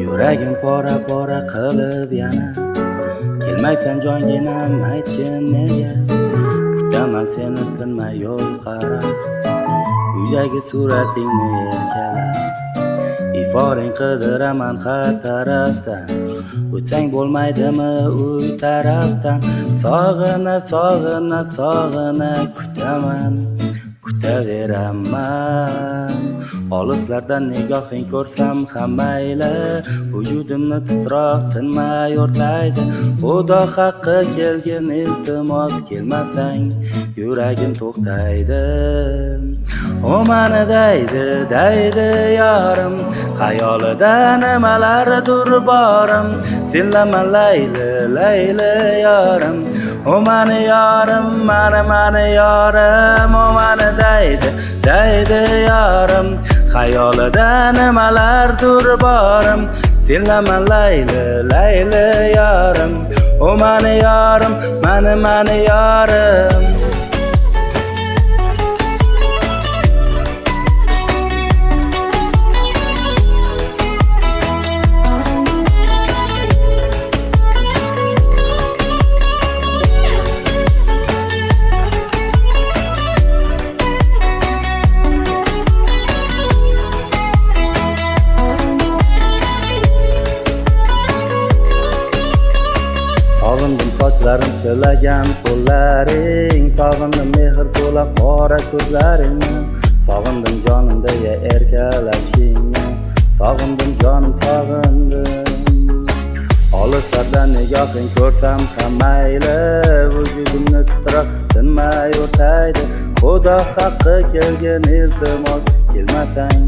Yuragim pora qilib yana kelmaysan jonginam, aytgin nega? Kutaman seni tinmay yo'l qarab, uydagi suratingni erkalab. Iforing qidiraman har tarafdan, o'tsang bo'lmaydimi uy tarafdan? Sog'ina kutaman, kutaveraman. Olislardan nigohing ko'rsam ham mayli, vujudimni titroq tinmay o'rtaydi. Xudo haqqi kelgin iltimos, kelmasang yuragim to'xtaydi. O mani daydi yorim, xayolida nimalardir borim. Senlaman layli yorim, o mani yorim, mani yorim. O mani daydi yorim, xayolida nimalardir borim. Senlaman layli yorim, o mani yorim, mani yorim. Sog'indim sochlarim silagan qo'llaring, sog'indim mehr to'la qora ko'zlaringni, sog'indim jonimda erkalashingni, sog'indim jonim sog'indim. Olislardan nigohing ko'rsam ham mayli, vujudimni titroq tinmay o'rtaydi. Xudo haqqi kelgin iltimos, kelmasang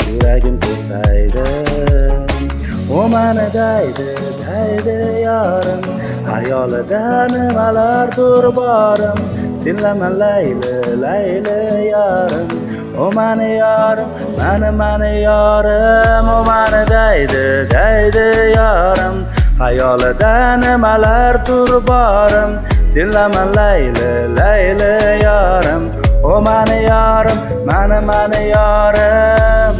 yuragim to'xtaydi. O mani daydi yorim, xayolida nimalardir borim. Senlaman layli yorim, o mani yorim, mani yorim. O mani daydi yorim, xayolida nimalardir borim. Senlaman layli yorim, o mani yorim, mani yorim.